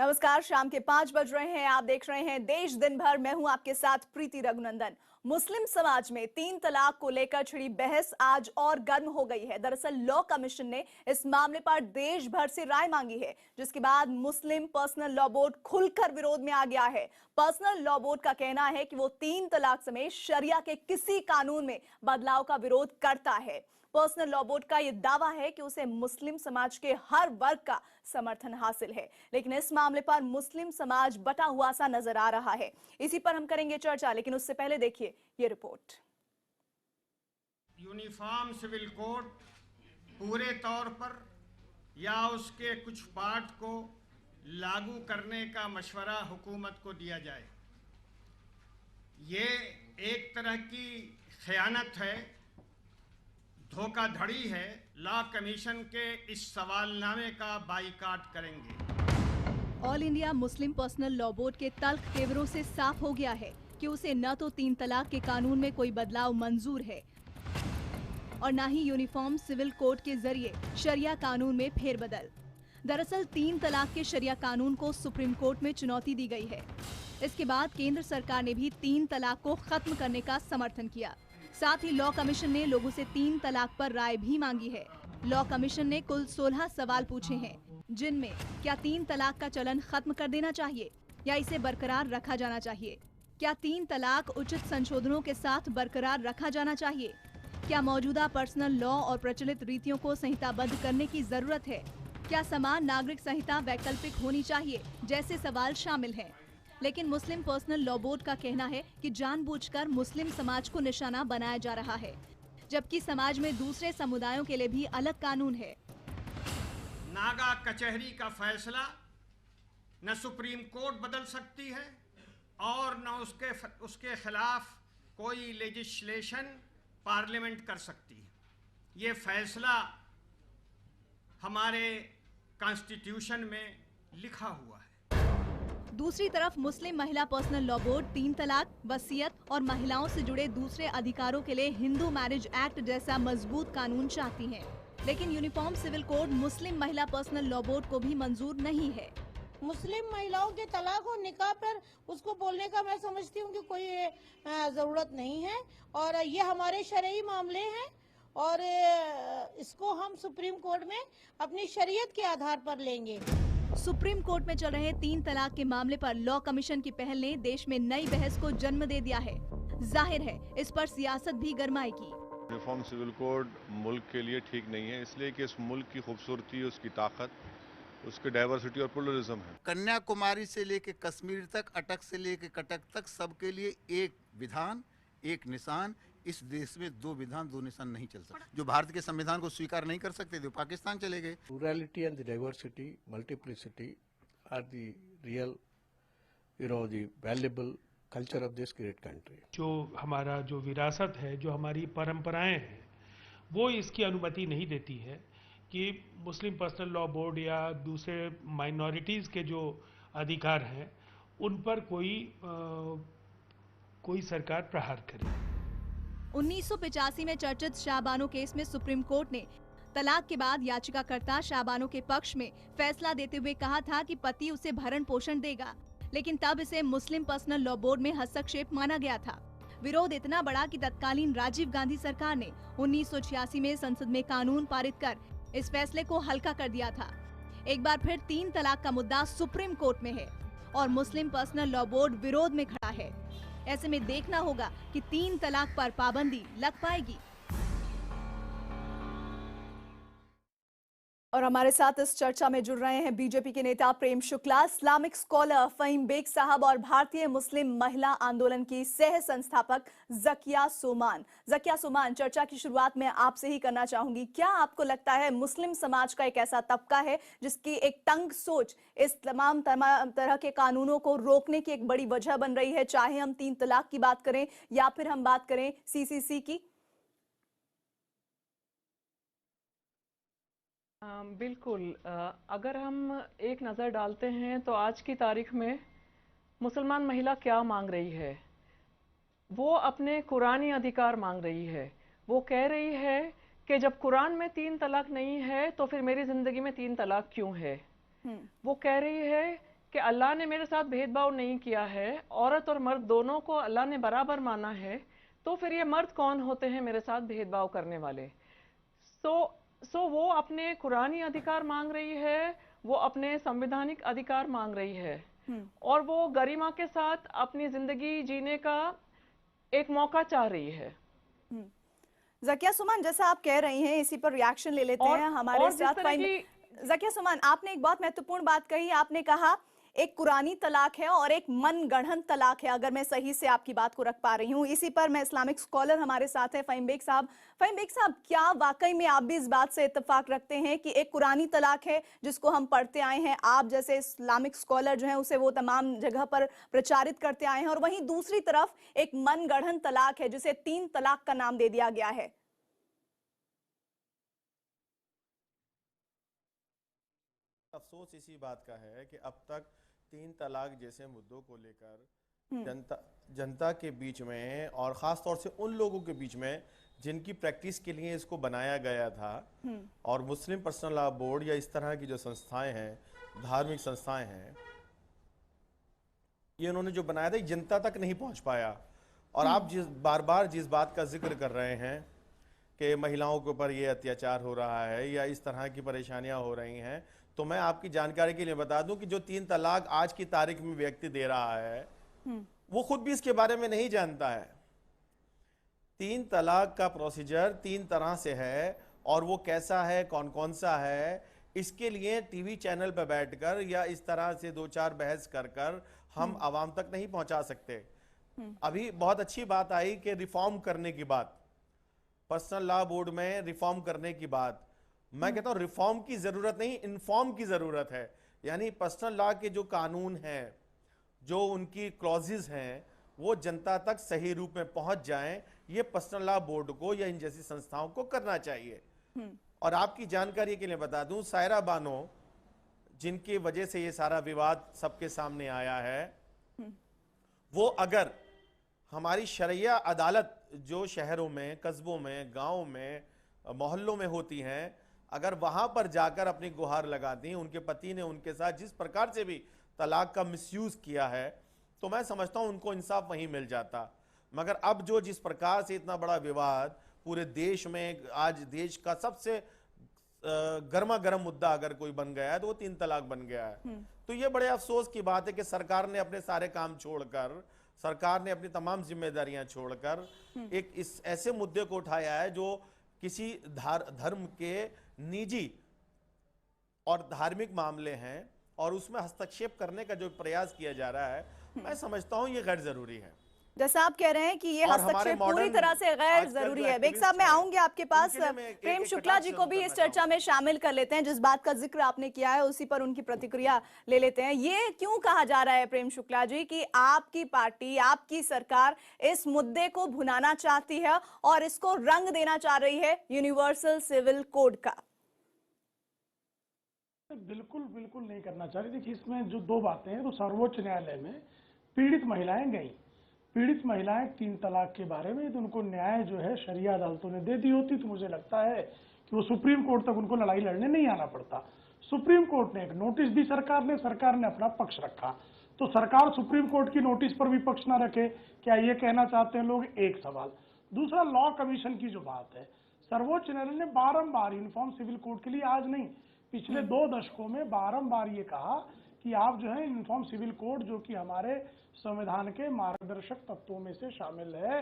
नमस्कार। शाम के 5 बज रहे हैं। आप देख रहे हैं देश दिन भर। मैं हूं आपके साथ प्रीति रघुनंदन। मुस्लिम समाज में 3 तलाक को लेकर छिड़ी बहस आज और गर्म हो गई है। दरअसल लॉ कमीशन ने इस मामले पर देश भर से राय मांगी है, जिसके बाद मुस्लिम पर्सनल लॉ बोर्ड खुलकर विरोध में आ गया है। पर्सनल लॉ बोर्ड का कहना है कि वो 3 तलाक समेत शरिया के किसी कानून में बदलाव का विरोध करता है। पर्सनल लॉ बोर्ड का यह दावा है कि उसे मुस्लिम समाज के हर वर्ग का समर्थन हासिल है, लेकिन इस मामले पर मुस्लिम समाज बटा हुआ सा नजर आ रहा है। इसी पर हम करेंगे चर्चा, लेकिन उससे पहले देखिए ये रिपोर्ट। यूनिफॉर्म सिविल कोड पूरे तौर पर या उसके कुछ पार्ट को लागू करने का मशवरा हुकूमत को दिया जाए। ये एक तरह की खयानत है, धोखाधड़ी है। लॉ कमीशन के इस सवालनामे का बाइकाट करेंगे। All India Muslim personal law board के तल्ख तेवरों से साफ हो गया है कि उसे न तो 3 तलाक के कानून में कोई बदलाव मंजूर है और न ही यूनिफॉर्म सिविल कोड के जरिए शरिया कानून में फेरबदल। दरअसल 3 तलाक के शरिया कानून को सुप्रीम कोर्ट में चुनौती दी गई है। इसके बाद केंद्र सरकार ने भी 3 तलाक को खत्म करने का समर्थन किया। साथ ही लॉ कमीशन ने लोगों से 3 तलाक पर राय भी मांगी है। लॉ कमीशन ने कुल 16 सवाल पूछे हैं, जिनमें क्या 3 तलाक का चलन खत्म कर देना चाहिए या इसे बरकरार रखा जाना चाहिए, क्या 3 तलाक उचित संशोधनों के साथ बरकरार रखा जाना चाहिए, क्या मौजूदा पर्सनल लॉ और प्रचलित रीतियों को संहिताबद्ध करने की जरूरत है, क्या समान नागरिक संहिता वैकल्पिक होनी चाहिए, जैसे सवाल शामिल हैं। लेकिन मुस्लिम पर्सनल लॉ बोर्ड का कहना है कि जानबूझकर मुस्लिम समाज को निशाना बनाया जा रहा है, जबकि समाज में दूसरे समुदायों के लिए भी अलग कानून है। नागा कचहरी का फैसला न सुप्रीम कोर्ट बदल सकती है और न उसके खिलाफ कोई लेजिस्लेशन पार्लियामेंट कर सकती है। ये फैसला हमारे कॉन्स्टिट्यूशन में लिखा हुआ है। दूसरी तरफ मुस्लिम महिला पर्सनल लॉ बोर्ड 3 तलाक, वसीयत और महिलाओं से जुड़े दूसरे अधिकारों के लिए हिंदू मैरिज एक्ट जैसा मजबूत कानून चाहती हैं। लेकिन यूनिफॉर्म सिविल कोड मुस्लिम महिला पर्सनल लॉ बोर्ड को भी मंजूर नहीं है। मुस्लिम महिलाओं के तलाक और निकाह पर उसको बोलने का मैं समझती हूँ कि कोई जरूरत नहीं है और ये हमारे शरई मामले हैं और इसको हम सुप्रीम कोर्ट में अपनी शरीयत के आधार पर लेंगे। सुप्रीम कोर्ट में चल रहे 3 तलाक के मामले पर लॉ कमीशन की पहल ने देश में नई बहस को जन्म दे दिया है। जाहिर है इस पर सियासत भी गरमाएगी। यूनिफॉर्म सिविल कोड मुल्क के लिए ठीक नहीं है, इसलिए कि इस मुल्क की खूबसूरती, उसकी ताकत, उसकी डाइवर्सिटी और प्लुरलिज्म है। कन्याकुमारी से लेके कश्मीर तक, अटक से लेके कटक तक सबके लिए एक विधान, एक निशान। इस देश में 2 विधान 2 निशान नहीं चल सकते। जो भारत के संविधान को स्वीकार नहीं कर सकते थे पाकिस्तान चले गए। Plurality and the diversity, multiplicity are the real, the valuable culture of this great country. जो हमारा जो विरासत है, जो हमारी परंपराएं हैं, वो इसकी अनुमति नहीं देती है कि मुस्लिम पर्सनल लॉ बोर्ड या दूसरे माइनॉरिटीज़ के जो अधिकार हैं उन पर कोई सरकार प्रहार करे। 1985 में चर्चित शाहबानो केस में सुप्रीम कोर्ट ने तलाक के बाद याचिकाकर्ता शाहबानो के पक्ष में फैसला देते हुए कहा था कि पति उसे भरण पोषण देगा, लेकिन तब इसे मुस्लिम पर्सनल लॉ बोर्ड में हस्तक्षेप माना गया था। विरोध इतना बड़ा कि तत्कालीन राजीव गांधी सरकार ने 1986 में संसद में कानून पारित कर इस फैसले को हल्का कर दिया था। एक बार फिर 3 तलाक का मुद्दा सुप्रीम कोर्ट में है और मुस्लिम पर्सनल लॉ बोर्ड विरोध में खड़ा है। ऐसे में देखना होगा कि 3 तलाक पर पाबंदी लग पाएगी। और हमारे साथ इस चर्चा में जुड़ रहे हैं बीजेपी के नेता प्रेम शुक्ला, इस्लामिक स्कॉलर फहीम बेग साहब और भारतीय मुस्लिम महिला आंदोलन की सह संस्थापक जकिया सोमान। जकिया सोमान, चर्चा की शुरुआत में आपसे ही करना चाहूंगी। क्या आपको लगता है मुस्लिम समाज का एक ऐसा तबका है जिसकी एक तंग सोच इस तमाम तरह के कानूनों को रोकने की एक बड़ी वजह बन रही है, चाहे हम 3 तलाक की बात करें या फिर हम बात करें सीसीसी की? बिल्कुल। अगर हम एक नज़र डालते हैं तो आज की तारीख में मुसलमान महिला क्या मांग रही है, वो अपने कुरानी अधिकार मांग रही है। वो कह रही है कि जब कुरान में 3 तलाक नहीं है तो फिर मेरी ज़िंदगी में 3 तलाक क्यों है। वो कह रही है कि अल्लाह ने मेरे साथ भेदभाव नहीं किया है, औरत और मर्द दोनों को अल्लाह ने बराबर माना है, तो फिर ये मर्द कौन होते हैं मेरे साथ भेदभाव करने वाले? सो वो अपने कुरानी अधिकार मांग रही है, वो अपने संवैधानिक अधिकार मांग रही है, और वो गरिमा के साथ अपनी जिंदगी जीने का एक मौका चाह रही है। ज़किया सुमन, जैसा आप कह रही हैं, इसी पर रिएक्शन ले लेते हैं हमारे साथ। ज़किया सुमन, आपने एक बहुत महत्वपूर्ण बात कही। आपने कहा एक कुरानी तलाक है और एक मनगढ़ंत तलाक है, अगर मैं सही से आपकी बात को रख पा रही हूँ। इसी पर मैं इस्लामिक स्कॉलर हमारे साथ है फ़हीम बेग साहब। फ़हीम बेग साहब, क्या वाकई में आप भी इस बात से इत्तेफाक रखते हैं कि एक कुरानी तलाक है जिसको हम पढ़ते आए हैं, आप जैसे इस्लामिक स्कॉलर जो हैं उसे वो तमाम जगह पर प्रचारित करते आए हैं, और वहीं दूसरी तरफ एक मनगढ़ंत तलाक है जिसे 3 तलाक का नाम दे दिया गया है? अफसोस इसी बात का है कि अब तक 3 तलाक जैसे मुद्दों को लेकर जनता के बीच में, और ख़ास तौर से उन लोगों के बीच में जिनकी प्रैक्टिस के लिए इसको बनाया गया था, और मुस्लिम पर्सनल लॉ बोर्ड या इस तरह की जो संस्थाएं हैं, धार्मिक संस्थाएं हैं, ये उन्होंने जो बनाया था जनता तक नहीं पहुंच पाया। और आप बार बार जिस बात का जिक्र कर रहे हैं कि महिलाओं के ऊपर ये अत्याचार हो रहा है या इस तरह की परेशानियां हो रही हैं, तो मैं आपकी जानकारी के लिए बता दूं कि जो 3 तलाक आज की तारीख में व्यक्ति दे रहा है, वो खुद भी इसके बारे में नहीं जानता है। 3 तलाक का प्रोसीजर 3 तरह से है, और वो कैसा है, कौन कौन सा है, इसके लिए टीवी चैनल पर बैठकर या इस तरह से 2-4 बहस कर हम आवाम तक नहीं पहुंचा सकते। अभी बहुत अच्छी बात आई कि रिफॉर्म करने की बात, पर्सनल लॉ बोर्ड में रिफॉर्म करने की बात। मैं कहता हूं रिफॉर्म की जरूरत नहीं, इन्फॉर्म की जरूरत है। यानी पर्सनल लॉ के जो कानून हैं, जो उनकी क्लॉजेज हैं, वो जनता तक सही रूप में पहुंच जाएं, ये पर्सनल लॉ बोर्ड को या इन जैसी संस्थाओं को करना चाहिए। और आपकी जानकारी के लिए बता दूं, सायरा बानो, जिनकी वजह से ये सारा विवाद सबके सामने आया है, वो अगर हमारी शरिया अदालत जो शहरों में, कस्बों में, गाँव में, मोहल्लों में होती हैं, अगर वहां पर जाकर अपनी गुहार लगाती, उनके पति ने उनके साथ जिस प्रकार से भी तलाक का मिसयूज किया है, तो मैं समझता हूं उनको इंसाफ वहीं मिल जाता। मगर अब जो जिस प्रकार से इतना बड़ा विवाद पूरे देश में, आज देश का सबसे गर्मा गर्म मुद्दा अगर कोई बन गया है तो वो 3 तलाक बन गया है। तो ये बड़े अफसोस की बात है कि सरकार ने अपने सारे काम छोड़कर, सरकार ने अपनी तमाम जिम्मेदारियां छोड़कर एक इस ऐसे मुद्दे को उठाया है जो किसी धर्म के निजी और धार्मिक मामले हैं, और उसमें हस्तक्षेप करने का जो प्रयास किया जा रहा है, मैं समझता हूं ये गैर जरूरी है। जैसा आप कह रहे हैं कि ये हस्तक्षेप पूरी तरह से गैर जरूरी है। बेग साहब, मैं आऊंगी आपके पास। प्रेम शुक्ला जी को भी इस चर्चा में शामिल कर लेते हैं। जिस बात का जिक्र आपने किया है उसी पर उनकी प्रतिक्रिया ले लेते हैं। ये क्यों कहा जा रहा है प्रेम शुक्ला जी कि आपकी पार्टी, आपकी सरकार इस मुद्दे को भुनाना चाहती है और इसको रंग देना चाह रही है यूनिवर्सल सिविल कोड का? बिल्कुल बिल्कुल नहीं करना चाह रही। देखिए, इसमें जो 2 बातें हैं, तो सर्वोच्च न्यायालय में पीड़ित महिलाएं गई, पीड़ित महिलाएं 3 तलाक के बारे में, तो उनको न्याय जो है शरिया अदालतों ने दे दी होती, तो मुझे लगता है कि वो सुप्रीम कोर्ट तक उनको लड़ाई लड़ने नहीं आना पड़ता। सुप्रीम कोर्ट ने एक नोटिस दी, सरकार ने अपना पक्ष रखा। तो सरकार सुप्रीम कोर्ट की नोटिस पर भी पक्ष ना रखे, क्या ये कहना चाहते हैं लोग? एक सवाल। दूसरा, लॉ कमीशन की जो बात है, सर्वोच्च न्यायालय ने बारंबार यूनिफॉर्म सिविल कोड के लिए, आज नहीं, पिछले 2 दशकों में बारंबार ये कहा कि आप जो है यूनिफॉर्म सिविल कोड, जो कि हमारे संविधान के मार्गदर्शक तत्वों में से शामिल है,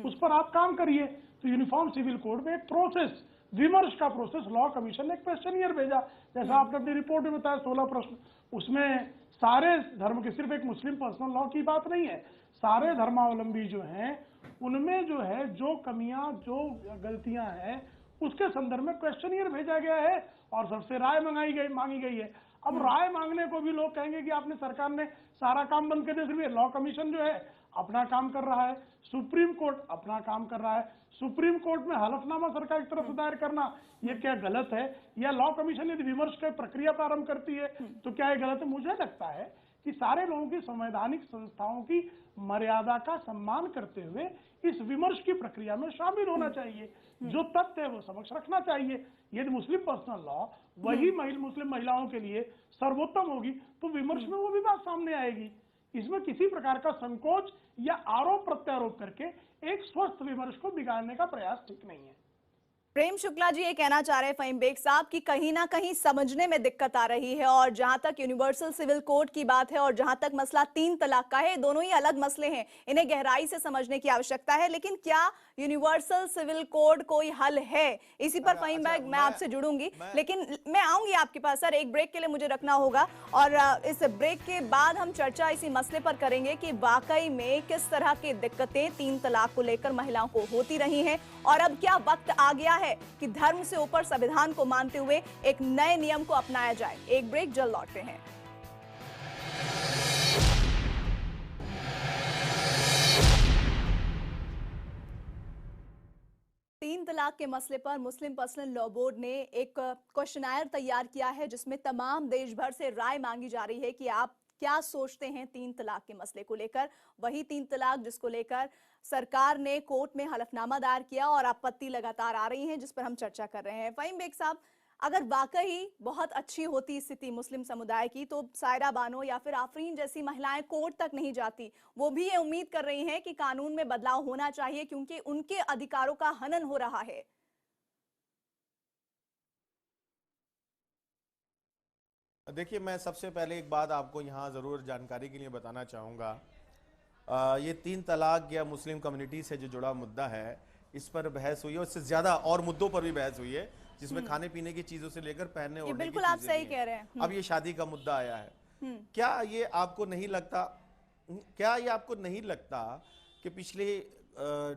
उस पर आप काम करिए। तो यूनिफॉर्म सिविल कोड में एक प्रोसेस, विमर्श का प्रोसेस, लॉ कमीशन ने क्वेश्चनियर भेजा, जैसा आपने अपनी रिपोर्ट में बताया, 16 प्रश्न। उसमें सारे धर्म के, सिर्फ एक मुस्लिम पर्सनल लॉ की बात नहीं है, सारे धर्मावलंबी जो हैं उनमें जो है जो कमियां, जो गलतियां हैं, उसके संदर्भ में क्वेश्चनियर भेजा गया है और सबसे राय मांगी गई है। अब राय मांगने को भी लोग कहेंगे कि आपने, सरकार ने सारा काम बंद कर दिया। सिर्फ लॉ कमीशन जो है अपना काम कर रहा है, सुप्रीम कोर्ट अपना काम कर रहा है। सुप्रीम कोर्ट में हलफनामा सरकार की तरफ से दायर करना ये क्या गलत है? या लॉ कमीशन यदि विमर्श की प्रक्रिया प्रारंभ करती है तो क्या ये गलत है? मुझे लगता है कि सारे लोगों की संवैधानिक संस्थाओं की मर्यादा का सम्मान करते हुए इस विमर्श की प्रक्रिया में शामिल होना चाहिए। जो तथ्य है वो समक्ष रखना चाहिए। यदि मुस्लिम पर्सनल लॉ वही मुस्लिम महिलाओं के लिए सर्वोत्तम होगी तो विमर्श में वो भी बात सामने आएगी। इसमें किसी प्रकार का संकोच या आरोप प्रत्यारोप करके एक स्वस्थ विमर्श को बिगाड़ने का प्रयास ठीक नहीं है। प्रेम शुक्ला जी ये कहना चाह रहे हैं फहीम बेग साहब कि कहीं ना कहीं समझने में दिक्कत आ रही है, और जहां तक यूनिवर्सल सिविल कोड की बात है और जहां तक मसला 3 तलाक का है, दोनों ही अलग मसले हैं, इन्हें गहराई से समझने की आवश्यकता है। लेकिन क्या यूनिवर्सल सिविल कोड कोई हल है? इसी पर फहीम बेग मैं आपसे जुड़ूंगी, लेकिन मैं आऊंगी आपके पास। सर एक ब्रेक के लिए मुझे रखना होगा, और इस ब्रेक के बाद हम चर्चा इसी मसले पर करेंगे कि वाकई में किस तरह की दिक्कतें 3 तलाक को लेकर महिलाओं को होती रही हैं, और अब क्या वक्त आ गया है कि धर्म से ऊपर संविधान को मानते हुए एक नए नियम को अपनाया जाए। एक ब्रेक, जल्द लौटते हैं। तीन तलाक के मसले पर मुस्लिम पर्सनल लॉ बोर्ड ने एक क्वेश्चनायर तैयार किया है, जिसमें तमाम देश भर से राय मांगी जा रही है कि आप क्या सोचते हैं 3 तलाक के मसले को लेकर। वही 3 तलाक जिसको लेकर सरकार ने कोर्ट में हलफनामा दायर किया और आपत्ति लगातार आ रही है, जिस पर हम चर्चा कर रहे हैं। फहीम बेग साहब, अगर वाकई बहुत अच्छी होती स्थिति मुस्लिम समुदाय की, तो सायरा बानो या फिर आफरीन जैसी महिलाएं कोर्ट तक नहीं जाती। वो भी ये उम्मीद कर रही हैं कि कानून में बदलाव होना चाहिए क्योंकि उनके अधिकारों का हनन हो रहा है। देखिए, मैं सबसे पहले एक बात आपको यहाँ ज़रूर जानकारी के लिए बताना चाहूँगा। ये 3 तलाक या मुस्लिम कम्युनिटी से जो जुड़ा मुद्दा है, इस पर बहस हुई है, उससे ज़्यादा और मुद्दों पर भी बहस हुई है, जिसमें खाने पीने की चीज़ों से लेकर पहनने ओढ़ने की बिल्कुल आप सही कह रहे हैं। अब ये शादी का मुद्दा आया है। क्या ये आपको नहीं लगता कि पिछले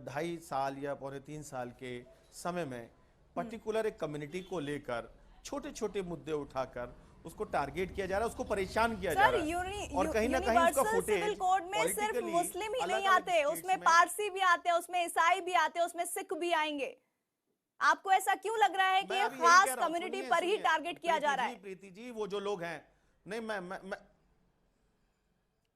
2.5 साल या पौने 3 साल के समय में पर्टिकुलर एक कम्युनिटी को लेकर छोटे छोटे मुद्दे उठाकर उसको टारगेट किया जा रहा है, उसको परेशान किया जा रहा है, और कहीं ना कहीं उसका फुटेज सिविल कोड में सिर्फ मुस्लिम ही नहीं आते, उसमें पारसी भी आते हैं, उसमें ईसाई भी आते हैं, उसमें सिख भी आएंगे। आपको ऐसा क्यों लग रहा है कि ये खास कम्युनिटी पर ही टारगेट किया जा रहा है? प्रीति जी, वो जो लोग हैं, नहीं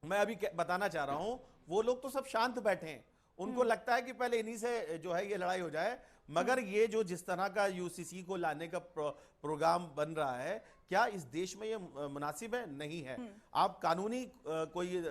मैं अभी बताना चाह रहा हूं, वो लोग तो सब शांत बैठे हैं, उनको लगता है कि पहले इन्हीं से जो है ये लड़ाई हो जाए। मगर ये जो जिस तरह का यूसीसी को लाने का प्रोग्राम बन रहा है, क्या इस देश में ये मुनासिब है? नहीं है। आप कानूनी कोई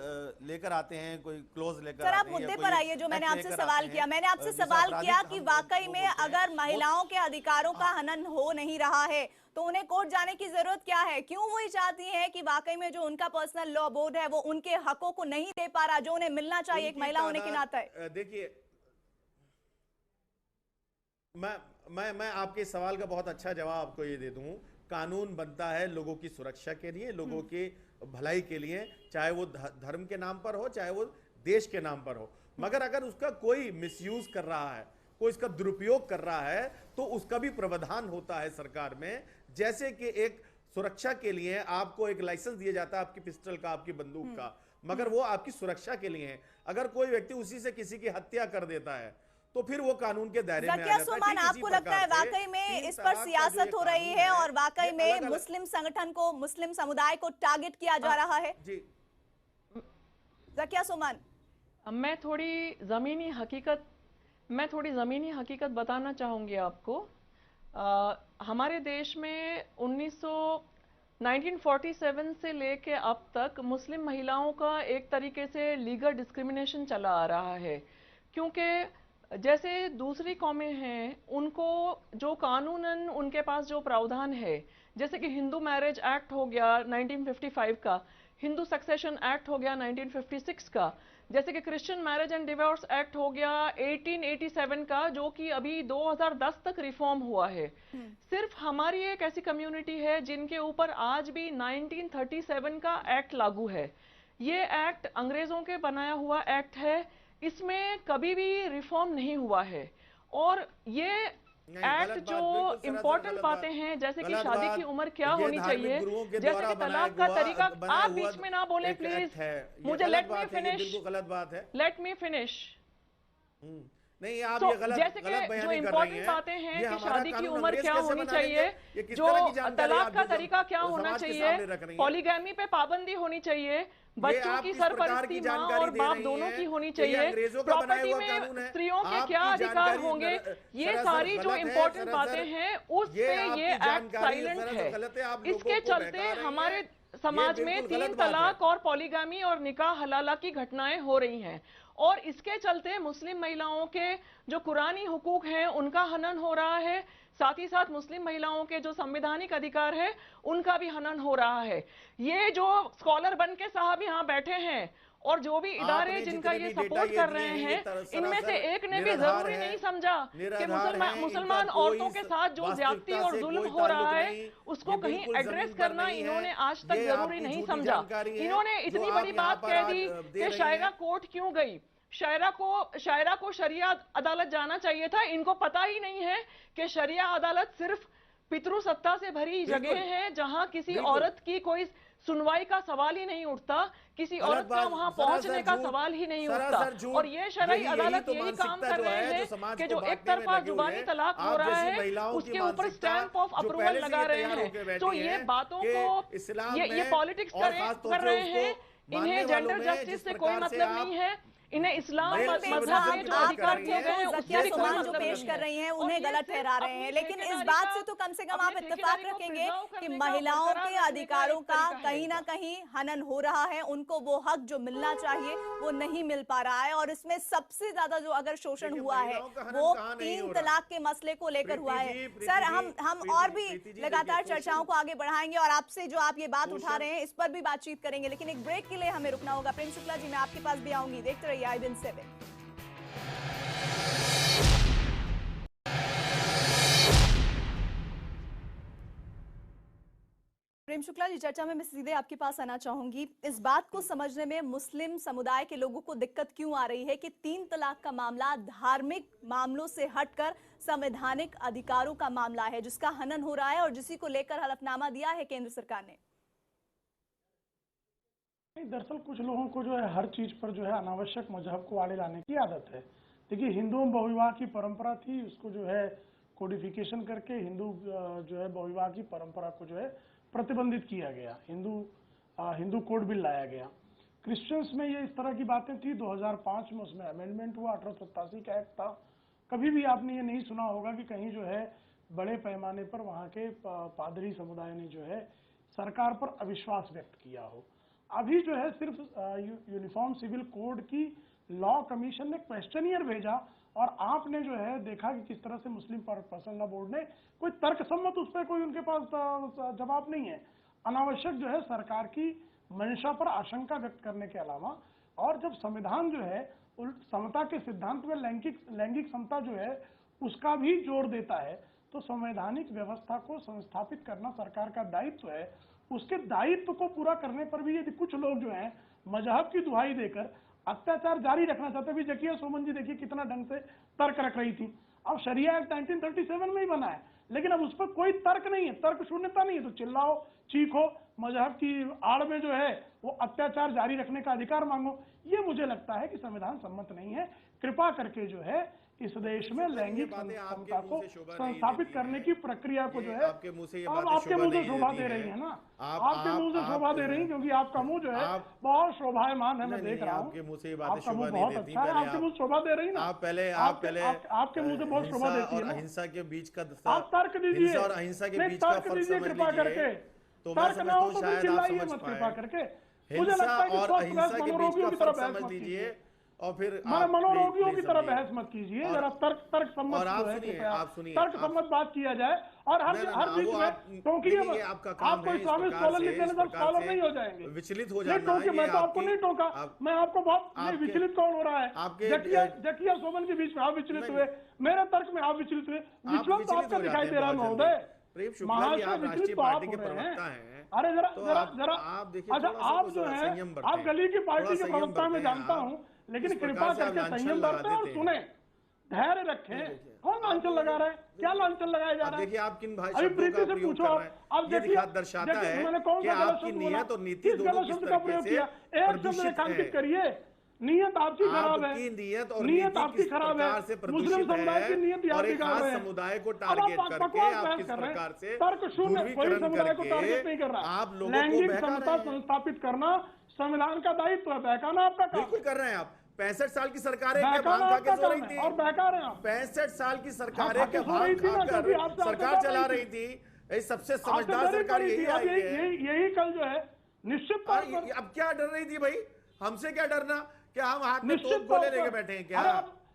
लेकर आते हैं, कोई क्लोज लेकर सर, आप मुद्दे पर आइए जो मैंने आपसे सवाल किया। मैंने आपसे सवाल किया कि वाकई में अगर महिलाओं के अधिकारों का हनन हो नहीं रहा है तो उन्हें कोर्ट जाने की जरूरत क्या है? क्यों वो चाहती हैं कि वाकई में जो उनका पर्सनल लॉ बोर्ड है वो उनके हकों को नहीं दे पा रहा जो उन्हें मिलना चाहिए एक महिला होने के नाते? देखिए, मैं आपके सवाल का बहुत अच्छा जवाब आपको ये दे दूं। कानून बनता है लोगों की सुरक्षा के लिए, लोगों के भलाई के लिए, चाहे वो धर्म के नाम पर हो, चाहे वो देश के नाम पर हो। मगर अगर उसका कोई मिसयूज कर रहा है, कोई इसका दुरुपयोग कर रहा है, तो उसका भी प्रावधान होता है सरकार में। जैसे कि एक सुरक्षा के लिए आपको एक लाइसेंस दिया जाता है, आपकी पिस्टल का, आपकी बंदूक का, मगर वो आपकी सुरक्षा के लिए है। अगर कोई व्यक्ति उसी से किसी की हत्या कर देता है तो फिर वो कानून के दायरे में आ जाता है। सुमान, आपको लगता है वाकई में इस पर सियासत हो रही है और वाकई में मुस्लिम संगठन को, मुस्लिम समुदाय को टारगेट किया जा रहा है? जी ज़किया सुमान, मैं थोड़ी ज़मीनी हकीकत बताना चाहूँगी आपको। हमारे देश में 1947 से लेके अब तक मुस्लिम महिलाओं का एक तरीके से लीगल डिस्क्रिमिनेशन चला आ रहा है, क्योंकि जैसे दूसरी कौमें हैं उनको जो कानूनन उनके पास जो प्रावधान है, जैसे कि हिंदू मैरिज एक्ट हो गया 1955 का, हिंदू सक्सेशन एक्ट हो गया 1956 का, जैसे कि Christian marriage and divorce act हो गया 1887 का, जो कि अभी 2010 तक रिफॉर्म हुआ है। सिर्फ हमारी एक ऐसी कम्युनिटी है जिनके ऊपर आज भी 1937 का एक्ट लागू है। ये एक्ट अंग्रेजों के बनाया हुआ एक्ट है, इसमें कभी भी रिफॉर्म नहीं हुआ है। और ये एक्ट जो इम्पोर्टेंट बातें हैं, जैसे कि शादी की उम्र क्या होनी चाहिए, जैसे कि तलाक का तरीका, आप बीच में ना बोले प्लीज, मुझे लेट मी फिनिश, गलत बात है, लेट मी फिनिश। नहीं, आप ये गलत जैसे कि जो इम्पोर्टेंट बातें हैं कि शादी की उम्र क्या होनी चाहिए, जो तलाक का तरीका क्या होना चाहिए, पॉलीगैमी पे पाबंदी होनी चाहिए, बच्चों की सरपरस्ती माँ और बाप दोनों की होनी चाहिए, प्रॉपर्टी में स्त्रियों के क्या अधिकार होंगे, ये सारी जो इम्पोर्टेंट बातें हैं उस पे ये एक्ट साइलेंट है। इसके चलते हमारे समाज में 3 तलाक और पॉलीगामी और निकाह हलाला की घटनाएं हो रही हैं, और इसके चलते मुस्लिम महिलाओं के जो कुरानी हुकूक हैं उनका हनन हो रहा है, साथ ही साथ मुस्लिम महिलाओं के जो संवैधानिक अधिकार है उनका भी हनन हो रहा है। ये जो स्कॉलर बन के साहब यहाँ बैठे हैं और जो भी इदारे जिनका ये सपोर्ट कर रहे हैं, इनमें से एक ने भी जरूरी नहीं समझा कि मुसलमान औरतों के साथ जो ज्यादती और जुल्म हो रहा है उसको कहीं एड्रेस करना इन्होंने आज तक जरूरी नहीं समझा। इन्होंने इतनी बड़ी बात कह दी कि शायरा कोर्ट क्यों गई, शायरा को शरिया अदालत जाना चाहिए था। इनको पता ही नहीं है कि शरिया अदालत सिर्फ पितृसत्ता से भरी जगह है जहां किसी औरत की कोई सुनवाई का सवाल ही नहीं उठता, किसी औरत का वहां पहुंचने का सवाल ही नहीं उठता। और ये शरई अदालत यही काम कर रहे हैं कि जो एक तरफा जुबानी तलाक हो रहा है उसके ऊपर स्टैंप ऑफ अप्रूवल लगा रहे हैं। तो ये बातों को ये पॉलिटिक्स कर रहे हैं। इन्हें जेंडर जस्टिस से कोई मतलब नहीं है, इन्हें इस्लाम मजहब में जो अधिकार दिए गए हैं उससे भी कोई मतलब पेश कर रही हैं उन्हें गलत ठहरा रहे हैं। लेकिन इस बात से तो कम से कम आप इत्तेफाक रखेंगे कि महिलाओं के अधिकारों का कहीं ना कहीं हनन हो रहा है, उनको वो हक जो मिलना चाहिए वो नहीं मिल पा रहा है। और इसमें सबसे ज्यादा जो अगर शोषण हुआ है वो 3 तलाक के मसले को लेकर हुआ है। सर हम और भी लगातार चर्चाओं को आगे बढ़ाएंगे और आपसे जो आप ये बात उठा रहे हैं इस पर भी बातचीत करेंगे, लेकिन एक ब्रेक के लिए हमें रुकना होगा। प्रेम शुक्ला जी, मैं आपके पास भी आऊंगी, देखते रहिए IBN 7। प्रेम शुक्ला जी, चर्चा में मैं सीधे आपके पास आना चाहूंगी। इस बात को समझने में मुस्लिम समुदाय के लोगों को दिक्कत क्यों आ रही है कि 3 तलाक का मामला धार्मिक मामलों से हटकर संवैधानिक अधिकारों का मामला है जिसका हनन हो रहा है और जिसी को लेकर हलफनामा दिया है केंद्र सरकार ने? दरअसल कुछ लोगों को जो है हर चीज पर जो है अनावश्यक मजहब को आड़े लाने की आदत है। देखिए, हिंदुओं में बहुविवाह की परंपरा थी, उसको जो है कोडिफिकेशन करके हिंदू जो है बहुविवाह की परंपरा को जो है प्रतिबंधित किया गया, हिंदू कोड बिल लाया गया। क्रिश्चियंस में ये इस तरह की बातें थी, 2005 में उसमें अमेंडमेंट हुआ, 1887 का एक्ट था। कभी भी आपने ये नहीं सुना होगा कि कहीं जो है बड़े पैमाने पर वहाँ के पादरी समुदाय ने जो है सरकार पर अविश्वास व्यक्त किया हो। अभी जो है सिर्फ यूनिफॉर्म सिविल कोड की लॉ कमीशन ने क्वेश्चनियर भेजा और आपने जो है देखा कि किस तरह से मुस्लिम पर्सनल लॉ बोर्ड ने कोई तर्कसम्मत उस पर कोई उनके पास जवाब नहीं है। अनावश्यक जो है सरकार की मंशा पर आशंका व्यक्त करने के अलावा, और जब संविधान जो है समता के सिद्धांत में लैंगिक समता जो है उसका भी जोर देता है, तो संवैधानिक व्यवस्था को संस्थापित करना सरकार का दायित्व है। उसके दायित्व को पूरा करने पर भी यदि कुछ लोग जो हैं मजहब की दुहाई देकर अत्याचार जारी रखना चाहते हैं। जकिया सोमन जी देखिए कितना ढंग से तर्क रख रही थी। अब शरिया एक्ट 1937 में ही बना है, लेकिन अब उस पर कोई तर्क नहीं है, तर्क शून्यता नहीं है, तो चिल्लाओ चीखो, मजहब की आड़ में जो है वो अत्याचार जारी रखने का अधिकार मांगो। ये मुझे लगता है कि संविधान सम्मत नहीं है। कृपा करके जो है इस देश में लैंगिक समता को संस्थापित करने की प्रक्रिया को जो है आपके मुंह से शोभा दे रही है ना, आपके मुंह से शोभा दे रही है, क्योंकि आपका मुंह जो है बहुत शोभायमान है। मैं देख रहा हूँ आपके मुंह से ये बातें शोभा बहुत अच्छा है, आपके मुंह शोभा दे रही है ना। आप पहले आपके मुंह से बहुत शोभा देती है। अहिंसा के बीच का आप तर्क दीजिए और अहिंसा के बीच का फर्क समझ कृपा करके, तो मैं समझता हूं शायद आप समझ कृपा करके। हिंसा और अहिंसा के बीच का फर्क समझ लीजिए और फिर मनोरोगियों की तरह बहस मत कीजिए, जरा तर्क सम्मत तर्क सम्मत बात किया जाए। और हर बीच में टोकिए, आप कोई स्वामी स्कॉलर लिखने में स्कॉलर नहीं हो जाएंगे, विचलित हो जाना। मैं तो आपको नहीं टोका, मैं आपको बहुत विचलित कौन हो रहा है? जकिया सोमन के बीच में आप विचलित हुए, मेरे तर्क में आप विचलित हुए, विचलन तो आपका दिखाई दे रहा है महोदय। महाराष्ट्र विचलित तो आप हो रहे हैं। अरे जरा अच्छा, आप जो है आप गली की पार्टी के प्रवक्ता में जानता हूँ, लेकिन कृपा करके संयम बरतें और सुने, धैर्य रखें। कौन लांछन लगा रहा है? क्या लांछन लगाया जा रहा है? देखिए आप किन भाषा अभी प्रीति से पूछो, आप देखिए दर्शाता है मैंने कौन सा गलत शब्द बोला, किस गलत शब्द का प्रयोग किया? एक शब्द रेखांकित करिए। नियत आपकी खराब है, नियत आपकी खराब है, मुस्लिम समुदाय की नियत आप बिगाड़ रहे हैं। समुदाय को टारगेट करके आप किस प्रकार से तर्क शून्य, कोई समुदाय को टारगेट नहीं कर रहा। आप लोगों लैंगिक समता संस्थापित करना संविधान का दायित्व है, बहकाना आपका काम। बिल्कुल कर रहे हैं आप। 65 साल की सरकारें क्या भांग खा के सो रही थी, और बहका रहे हैं। 65 साल की सरकारें क्या भांग खाकर सरकार चला रही थी। सबसे समझदार सरकार यही कल जो है निश्चित तौर पर। अब क्या डर रही थी भाई, हमसे क्या डरना, क्या हम हाथ में निश्चित तोप गोले तौर लेके पर। बैठे हैं क्या?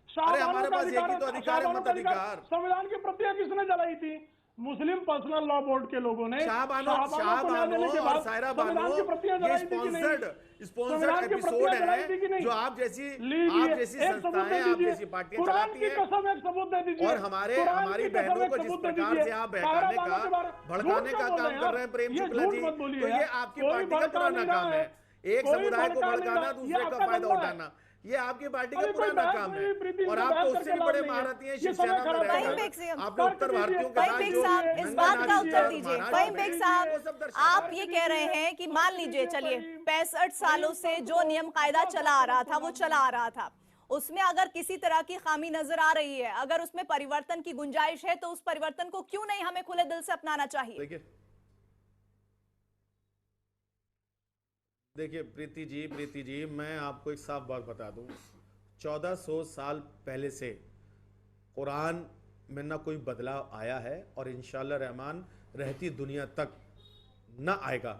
अरे हमारे पास एक ही तो अधिकार है, मताधिकार। संविधान की प्रतियां किसने जलाई थी? मुस्लिम पर्सनल लॉ बोर्ड के लोगों ने। शाहबानो और सायरा बानो ये स्पॉन्सर्ड एपिसोड है जो आप जैसी संस्थाएं, आप जैसी पार्टियां चलाती हैं। कसम एक सबूत दे दीजिए। और हमारी बहनों को जिस प्रकार से आप बहकाने का, भड़काने का काम कर रहे हैं प्रेम शुक्ला जी, तो ये आपकी पार्टी का पुराना काम है। एक समुदाय को भड़काना, दूसरे का फायदा उठाना, ये आपकी पार्टी का पुराना काम है। और आप तो उससे भी बड़े महारथी हैं शिवसेना में रहकर। आपने उत्तर भारतीयों के साथ जो इस बात का उत्तर दीजिए। फहीम बेग साहब, आप ये कह रहे हैं कि मान लीजिए, चलिए 65 सालों से जो नियम कायदा चला आ रहा था वो चला आ रहा था, उसमें अगर किसी तरह की खामी नजर आ रही है, अगर उसमें परिवर्तन की गुंजाइश है, तो उस परिवर्तन को क्यों नहीं हमें खुले दिल से अपनाना चाहिए? देखिए प्रीति जी मैं आपको एक साफ बात बता दूं, 1400 साल पहले से कुरान में ना कोई बदलाव आया है और इंशाअल्लाह रहमान रहती दुनिया तक ना आएगा।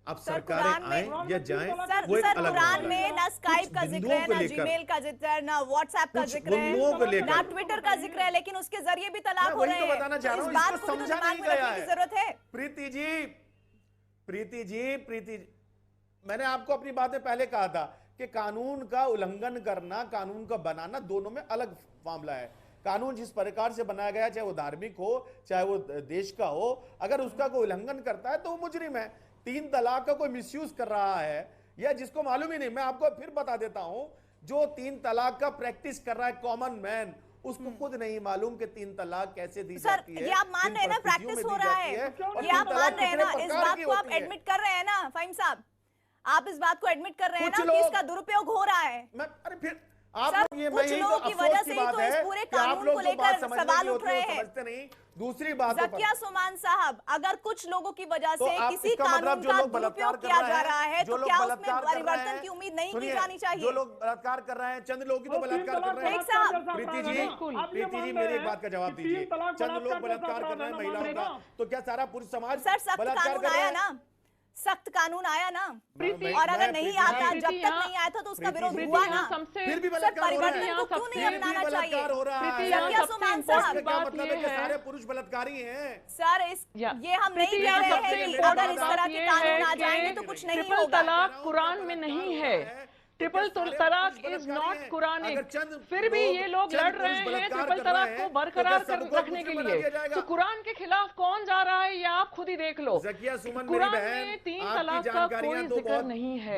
अब सरकारें आए या जाएं, वो एक अलग कुरान में ना स्काइप का जिक्र है, ना जीमेल का जिक्र है, ना व्हाट्सएप का जिक्र है, ना ट्विटर का जिक्र है, लेकिन उसके जरिए भी तलाक हो रहे हैं। बताना चाह रहा हूं, इस बात को समझा नहीं गया है। जरूरत है प्रीति जी, मैंने आपको अपनी बातें पहले कहा था कि कानून का उल्लंघन करना, कानून का बनाना, दोनों में अलग मामला है। कानून जिस प्रकार से बनाया गया, चाहे वो धार्मिक हो, चाहे वो देश का हो, अगर उसका कोई उल्लंघन करता है तो वो मुजरिम है। 3 तलाक का कोई मिसयूज कर रहा है या जिसको मालूम ही नहीं, मैं आपको फिर बता देता हूं, जो 3 तलाक का प्रैक्टिस कर रहा है कॉमन मैन, उसको खुद नहीं मालूम कि 3 तलाक कैसे दी जाती है। ये आप मान रहे हैं ना प्रैक्टिस हो रहा है, ये आप मान रहे हैं ना, इस बात को आप एडमिट कर रहे हैं ना फहीम साहब, आप इस बात को एडमिट कर रहे हैं ना कि इसका दुरुपयोग हो रहा है। अरे फिर आप ये कुछ लोगों की वजह से ही तो इस पूरे कानून को लेकर सवाल उठ रहे हैं। समझते नहीं। दूसरी बात, ज़किया सुमान साहब, अगर कुछ लोगों की वजह से किसी कानून का दुरुपयोग किया जा रहा है तो क्या उसमें परिवर्तन की उम्मीद नहीं की जानी चाहिए? जो लोग बलात्कार कर रहे हैं, चंद लोग ही तो बलात्कार कर रहे हैं। प्रीति जी मेरी एक बात का जवाब दीजिए, चंद लोग बलात्कार कर रहे हैं महिलाओं का, तो क्या सारा पुरुष समाज बलात्कार कर रहा है? सख्त कानून आया ना, और अगर नहीं आता, जब तक नहीं आया था तो उसका विरोध हुआ ना, फिर भी परिवर्तन को क्यों नहीं अपनाना चाहिए? ज़किया सुमान साहब, क्या मतलब है कि सारे पुरुष बलात्कारी हैं? सर ये हम नहीं कह रहे हैं कि अगर इस तरह के कानून आ जाएंगे तो कुछ नहीं होगा। तलाक कुरान में नहीं है, ट्रिपल तलाक इज नॉट कुरानिक, फिर भी ये लोग लड़ रहे हैं ट्रिपल तलाक को बरकरार रखने के लिए। तो कुरान के खिलाफ कौन जा रहा है ये आप खुद ही देख लो। कुरान में 3 तलाक का कोई जिक्र नहीं है।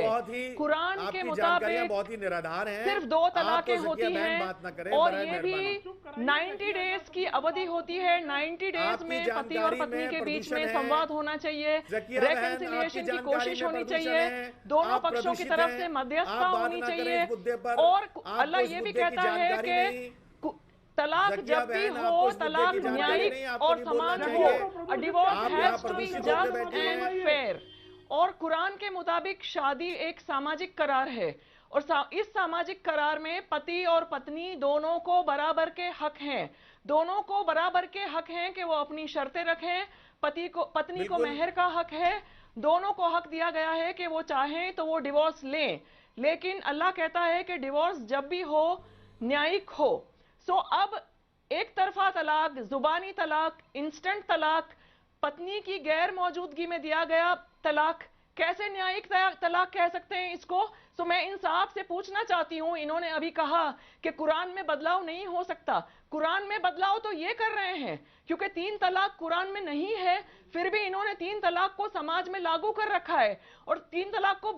कुरान के मुताबिक बहुत ही निराधार हैं, सिर्फ 2 तलाकें होती हैं और ये भी 90 डेज की अवधि होती है। 90 डेज में पति और पत्नी के बीच में संवाद होना चाहिए, रेकन्सिलिएशन की कोशिश होनी चाहिए, दोनों पक्षों की तरफ से मध्यस्थता होनी चाहिए। और अल्लाह ये भी कहता है कि तलाक जब भी हो, तलाक न्यायिक और समान हो, divorce has to be just and fair. और कुरान के मुताबिक शादी एक सामाजिक करार है और इस सामाजिक करार में पति और पत्नी दोनों को बराबर के हक हैं। दोनों को बराबर के हक हैं कि वो अपनी शर्तें रखें। पत्नी को मेहर का हक है, दोनों को हक दिया गया है कि वो चाहें तो वो डिवोर्स लें, लेकिन अल्लाह कहता है कि डिवोर्स जब भी हो न्यायिक हो। सो अब एक तरफा तलाक, जुबानी तलाक, इंस्टेंट तलाक, पत्नी की गैर मौजूदगी में दिया गया तलाक, कैसे न्यायिक तलाक कह सकते हैं इसको? सो मैं इन साहब से पूछना चाहती हूं, इन्होंने अभी कहा कि कुरान में बदलाव नहीं हो सकता। कुरान में बदलाव तो ये कर रहे हैं क्योंकि 3 तलाक कुरान में नहीं है, फिर भी इन्होंने 3 तलाक को समाज में लागू कर रखा है और 3 तलाक को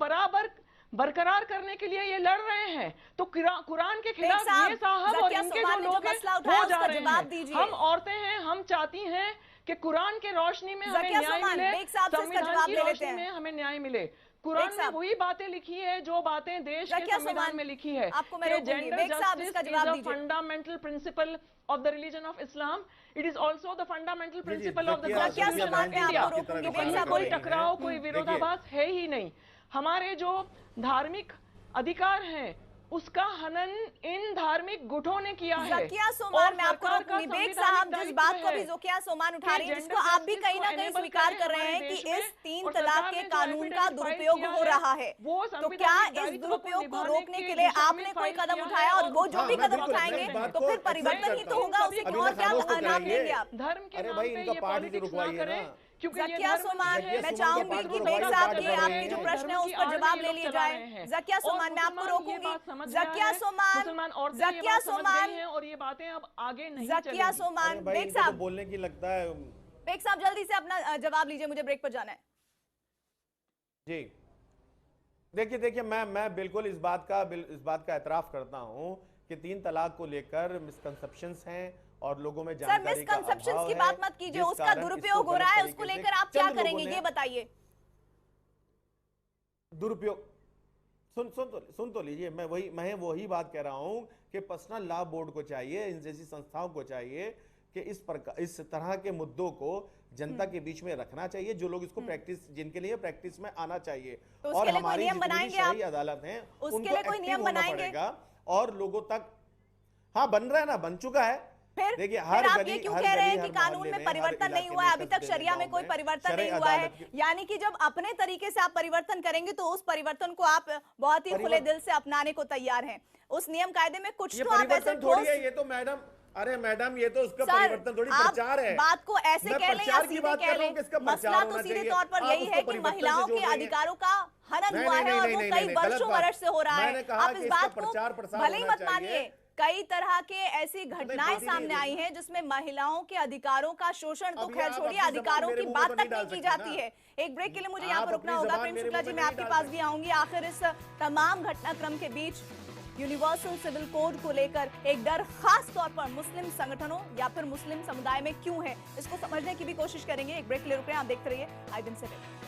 बरकरार करने के लिए ये लड़ रहे हैं। तो कुरान के खिलाफ ये साहब और इनके जो लोग हो जा रहे हैं। हम औरतें हैं, हम चाहती हैं कि कुरान के रोशनी में हमें न्याय मिले, संविधान की रोशनी में हमें न्याय मिले। कुरान में वही बातें लिखी है जो बातें देश के संविधान में लिखी है। Gender justice is a fundamental principle of the religion of Islam. It is also the fundamental principle of the Constitution of India. इनका कोई टकराव, कोई विरोधाभास है ही नहीं। हमारे जो धार्मिक अधिकार हैं उसका हनन इन धार्मिक गुटों ने किया है। ज़किया सोमान, मैं आपको रोकूंगी। बेग साहब, जिस बात को अभी ज़किया सोमान उठा रही है, जिसको आप भी कहीं ना कहीं स्वीकार कर रहे हैं कि इस 3 तलाक के कानून का दुरुपयोग हो रहा है, तो क्या इस दुरुपयोग को रोकने के लिए आपने कोई कदम उठाया? और वो जो भी कदम उठाएंगे तो फिर परिवर्तन ही तो होगा, उसे और क्या नाम लेंगे आप? धर्म के नाम पे ये पॉलिटिक्स ना करें। ज़किया सोमान, मैं चाहूंगी कि बेग साहब की आपकी जो प्रश्न है उस पर जवाब ले लिया जाए। ज़किया सोमान, मैं आपको रोकूंगी। ज़किया सोमान, ज़किया सोमान, और ये बातें अब आगे नहीं ज़किया सोमान। बेग साहब बोलने की लगता है। बेग साहब जल्दी से अपना जवाब लीजिए, मुझे ब्रेक पर जाना है। जी देखिए मैं बिल्कुल इस बात का एतराफ करता हूं कि 3 तलाक को लेकर मिसकंसेप्शंस हैं और लोगों में जानकारी का अभाव है। सर, मिसकंसेप्शंस की बात मत कीजिए, उसका दुरुपयोग हो रहा है, उसको लेकर आप क्या करेंगे ये बताइए। दुरुपयोग सुन तो लीजिए, मैं वही बात कह रहा हूं कि पर्सनल लॉ बोर्ड को चाहिए, इन जैसी संस्थाओं को चाहिए कि इस तरह के मुद्दों को जनता के बीच में रखना चाहिए, जो लोग इसको जिनके लिए प्रैक्टिस में आना चाहिए। तो और हमारी नियम बनाएंगे आप? अदालत है, उसके लिए कोई नियम बनाएंगे और लोगों तक, हाँ बन रहा है ना, बन चुका है। देखिए आप ये क्यों कह रहे हैं कि कानून में परिवर्तन नहीं हुआ है? अभी तक शरिया में कोई परिवर्तन नहीं हुआ है, यानी कि जब अपने तरीके से आप परिवर्तन करेंगे तो उस परिवर्तन को आप बहुत ही खुले दिल से अपनाने को तैयार हैं। उस नियम कायदे में कुछ तो आप ऐसे थोड़ी है, ये तो मैडम, अरे मैडम ये तो उसका परिवर्तन थोड़ी प्रचार है। बात को ऐसे कह लें या सीधे कह लें, मसला तो सीधे तौर पर यही है कि महिलाओं के अधिकारों का हनन हुआ है और वो कई वर्षों से हो रहा है। आप इस बात को भले ही मत मानिए, कई तरह के ऐसी घटनाएं सामने आई हैं जिसमें महिलाओं के अधिकारों का शोषण तो खैर छोड़िए, अधिकारों की बात तक नहीं की जाती है। एक ब्रेक के लिए मुझे यहाँ पर रुकना होगा। प्रेम शुक्ला जी, मैं आपके पास भी आऊंगी। आखिर इस तमाम घटनाक्रम के बीच यूनिवर्सल सिविल कोड को लेकर एक डर खास तौर पर मुस्लिम संगठनों या फिर मुस्लिम समुदाय में क्यों है, इसको समझने की भी कोशिश करेंगे। एक ब्रेक के लिए रुक रहे हैं, आप देखते रहिए आई 7।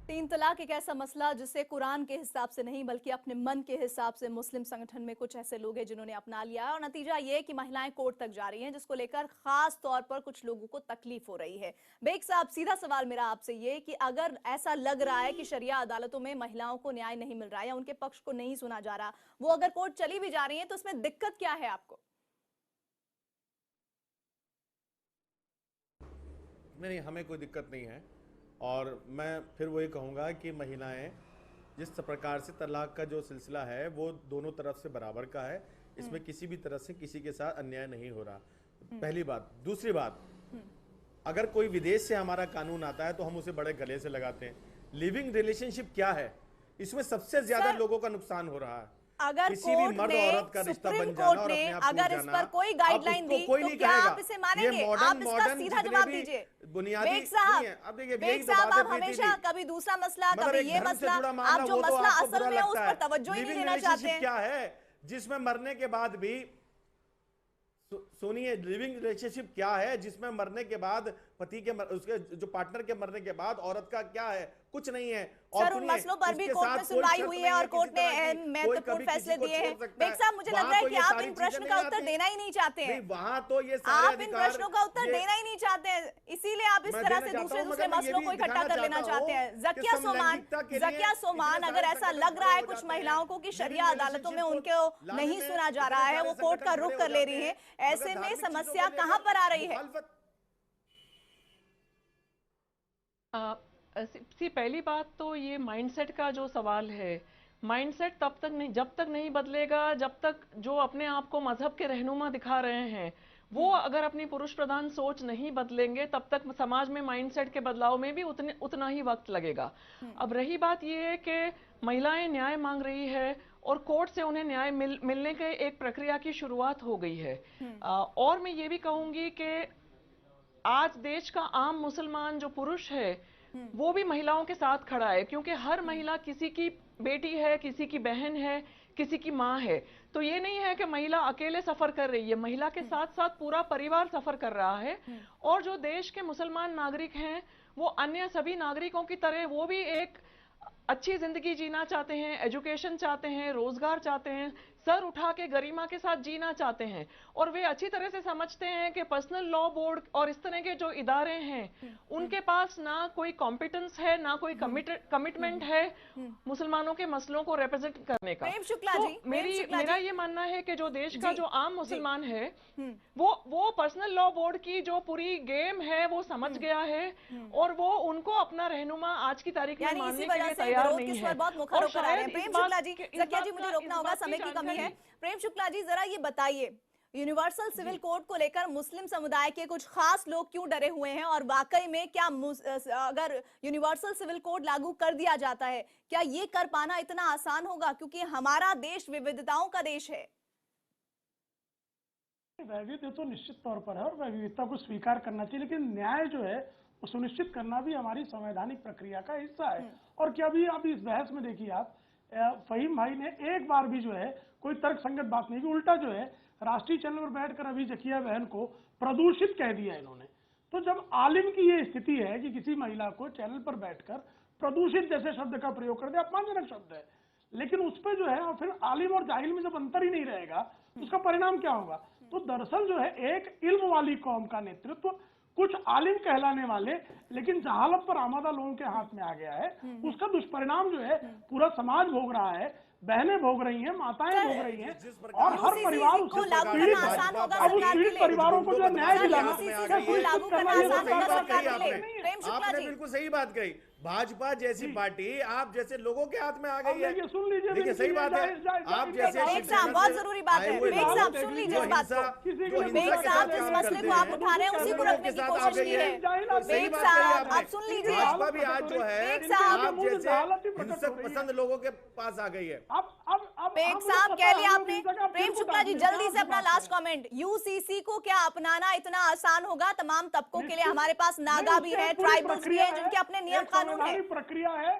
3 तलाक एक ऐसा मसला जिसे कुरान के हिसाब से नहीं बल्कि अपने मन के हिसाब से मुस्लिम संगठन में कुछ ऐसे लोग हैं जिन्होंने अपना लिया है और नतीजा ये कि महिलाएं कोर्ट तक जा रही हैं, जिसको लेकर खास तौर पर कुछ लोगों को तकलीफ हो रही है। बेग साहब, सीधा सवाल मेरा आपसे ये कि अगर ऐसा लग रहा है कि शरिया अदालतों में महिलाओं को न्याय नहीं मिल रहा है या उनके पक्ष को नहीं सुना जा रहा, वो अगर कोर्ट चली भी जा रही है तो उसमें दिक्कत क्या है आपको? नहीं, हमें कोई दिक्कत नहीं है और मैं फिर वही कहूँगा कि महिलाएं जिस प्रकार से तलाक का जो सिलसिला है वो दोनों तरफ से बराबर का है, इसमें किसी भी तरह से किसी के साथ अन्याय नहीं हो रहा, पहली बात। दूसरी बात, अगर कोई विदेश से हमारा कानून आता है तो हम उसे बड़े गले से लगाते हैं। लिविंग रिलेशनशिप क्या है, इसमें सबसे ज्यादा लोगों का नुकसान हो रहा है। अगर किसी भी मर्द औरत का रिश्ता बन जाना और अपने आप अगर इस पर कोई गाइडलाइन दी तो क्या आप इसे मानेंगे? आप इसका सीधा जवाब दीजिए। बुनियादी बेग साहब, आप हमेशा कभी दूसरा मसला, कभी ये मसला, आप जो मसला असल में उस पर तवज्जो ही नहीं देना चाहते हैं। क्या है जिसमें मरने के बाद भी, सुनिए, लिविंग रिलेशनशिप क्या है जिसमें मरने के बाद पति के उसके जो पार्टनर के मरने के बाद औरत का क्या है? कुछ नहीं है। और सर, उन मसलों पर भी कोर्ट में सुनवाई हुई है और कोर्ट ने महत्वपूर्ण फैसले दिए हैं। बेग साहब, मुझे लग रहा है कि आप इन प्रश्न का उत्तर देना ही नहीं चाहते हैं। वहां तो ये आप इन प्रश्नों का उत्तर देना ही नहीं चाहते हैं, इसीलिए आप इस तरह से दूसरे मसलों को इकट्ठा कर लेना चाहते हैं। ज़किया सोमान, अगर ऐसा लग रहा है कुछ महिलाओं को कि शरिया अदालतों में उनको नहीं सुना जा रहा है, वो कोर्ट का रुख कर ले रही है, ऐसे में समस्या कहां पर आ रही है? पहली बात तो ये माइंडसेट का जो सवाल है, माइंडसेट जब तक नहीं बदलेगा, जब तक जो अपने आप को मजहब के रहनुमा दिखा रहे हैं वो अगर अपनी पुरुष प्रधान सोच नहीं बदलेंगे, तब तक समाज में माइंडसेट के बदलाव में भी उतना ही वक्त लगेगा। अब रही बात ये है कि महिलाएं न्याय मांग रही है और कोर्ट से उन्हें न्याय मिलने के एक प्रक्रिया की शुरुआत हो गई है। और मैं ये भी कहूंगी कि आज देश का आम मुसलमान जो पुरुष है वो भी महिलाओं के साथ खड़ा है, क्योंकि हर महिला किसी की बेटी है, किसी की बहन है, किसी की माँ है। तो ये नहीं है कि महिला अकेले सफर कर रही है, महिला के साथ साथ पूरा परिवार सफर कर रहा है। और जो देश के मुसलमान नागरिक हैं वो अन्य सभी नागरिकों की तरह वो भी एक अच्छी जिंदगी जीना चाहते हैं, एजुकेशन चाहते हैं, रोजगार चाहते हैं, सर उठा के गरिमा के साथ जीना चाहते हैं। और वे अच्छी तरह से समझते हैं कि पर्सनल लॉ बोर्ड और इस तरह के जो इदारे हैं उनके पास ना कोई कॉम्पिटेंस है, ना कोई कमिटमेंट है मुसलमानों के मसलों को रिप्रेजेंट करने का। प्रेम शुक्ला जी, मेरा ये मानना है कि जो देश का जो आम मुसलमान है वो पर्सनल लॉ बोर्ड की जो पूरी गेम है वो समझ गया है और वो उनको अपना रहनुमा आज की तारीख में मानने के लिए तैयार नहीं है। बहुत मुखर होकर आ रहे हैं। प्रेम शुक्ला जी, ज़किया जी मुझे रोकना होगा, समय की कमी है। प्रेम शुक्ला जी जरा ये बताइए, यूनिवर्सल सिविल कोड को लेकर मुस्लिम समुदाय के कुछ खास लोग क्यों डरे हुए हैं और वाकई में क्या अगर यूनिवर्सल सिविल कोड लागू कर दिया जाता है क्या ये कर पाना इतना आसान होगा, क्योंकि हमारा देश विविधताओं का देश है? वैविध्य तो निश्चित तौर पर है और वैविधता को स्वीकार करना चाहिए, लेकिन न्याय जो है वो सुनिश्चित करना भी हमारी संवैधानिक प्रक्रिया का हिस्सा है। और क्या भी आप इस बहस में देखिए, आप फहीम भाई ने एक बार भी जो है कोई तर्क संगत बात नहीं की, उल्टा जो है राष्ट्रीय चैनल पर बैठकर अभी ज़किया बहन को प्रदूषित कह दिया इन्होंने। तो जब आलिम की ये स्थिति है कि किसी महिला को चैनल पर बैठकर प्रदूषित जैसे शब्द का प्रयोग कर दे, अपमानजनक शब्द है, लेकिन उस पर जो है फिर आलिम और जाहिल में जब अंतर ही नहीं रहेगा उसका परिणाम क्या होगा? तो दरअसल जो है एक इल्म वाली कौम का नेतृत्व कुछ आलिम कहलाने वाले लेकिन जहालत पर आमादा लोगों के हाथ में आ गया है, उसका दुष्परिणाम जो है पूरा समाज भोग रहा है, बहनें भोग रही हैं, माताएं भोग रही हैं और हर परिवार उससे पीड़ित है। अब उस पीड़ित परिवारों को जो न्याय दिलाना, आपने बिल्कुल सही बात कही। भाजपा जैसी पार्टी आप जैसे लोगों के हाथ में आ गई है। सुन लीजिए, देखिए सही बात है, आप जैसे बहुत जरूरी बात है। बेग साहब सुन लीजिए इस बात को। बेग साहब जिस मसले को आप उठा रहे हैं उसी को रखने की कोशिश की है। बेग साहब आप सुन लीजिए। भाजपा भी आज जो है आप जैसे हिंसक पसंद लोगों के पास आ गई है। बेग साहब कह लिया आपने। प्रेम शुक्ला जी जल्दी से अपना लास्ट कमेंट। यूसीसी को क्या अपनाना इतना आसान होगा? तमाम तबकों के लिए हमारे पास नागा भी है, ट्राइबल्स भी है, जिनके अपने नियम कानून प्रक्रिया है,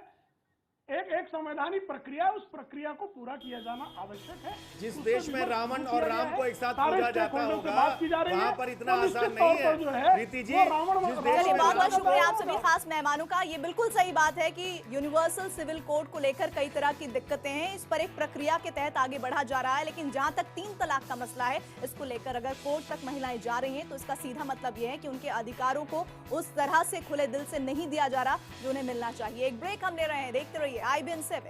एक संवैधानिक प्रक्रिया, उस प्रक्रिया को पूरा किया जाना आवश्यक है। जिस देश में रावण और राम को एक साथ पूजा जाता होगा वहाँ पर इतना आसान नहीं है। रीति जी, बहुत बहुत शुक्रिया आप सभी खास मेहमानों का। ये बिल्कुल सही बात है कि यूनिवर्सल सिविल कोड को लेकर कई तरह की दिक्कतें हैं, इस पर एक प्रक्रिया के तहत आगे बढ़ा जा रहा है, लेकिन जहां तक 3 तलाक का मसला है, इसको लेकर अगर कोर्ट तक महिलाएं जा रही हैं तो इसका सीधा मतलब यह है कि उनके अधिकारों को उस तरह से खुले दिल से नहीं दिया जा रहा जो उन्हें मिलना चाहिए। एक ब्रेक हम ले रहे हैं, देखते रहिए IBN 7।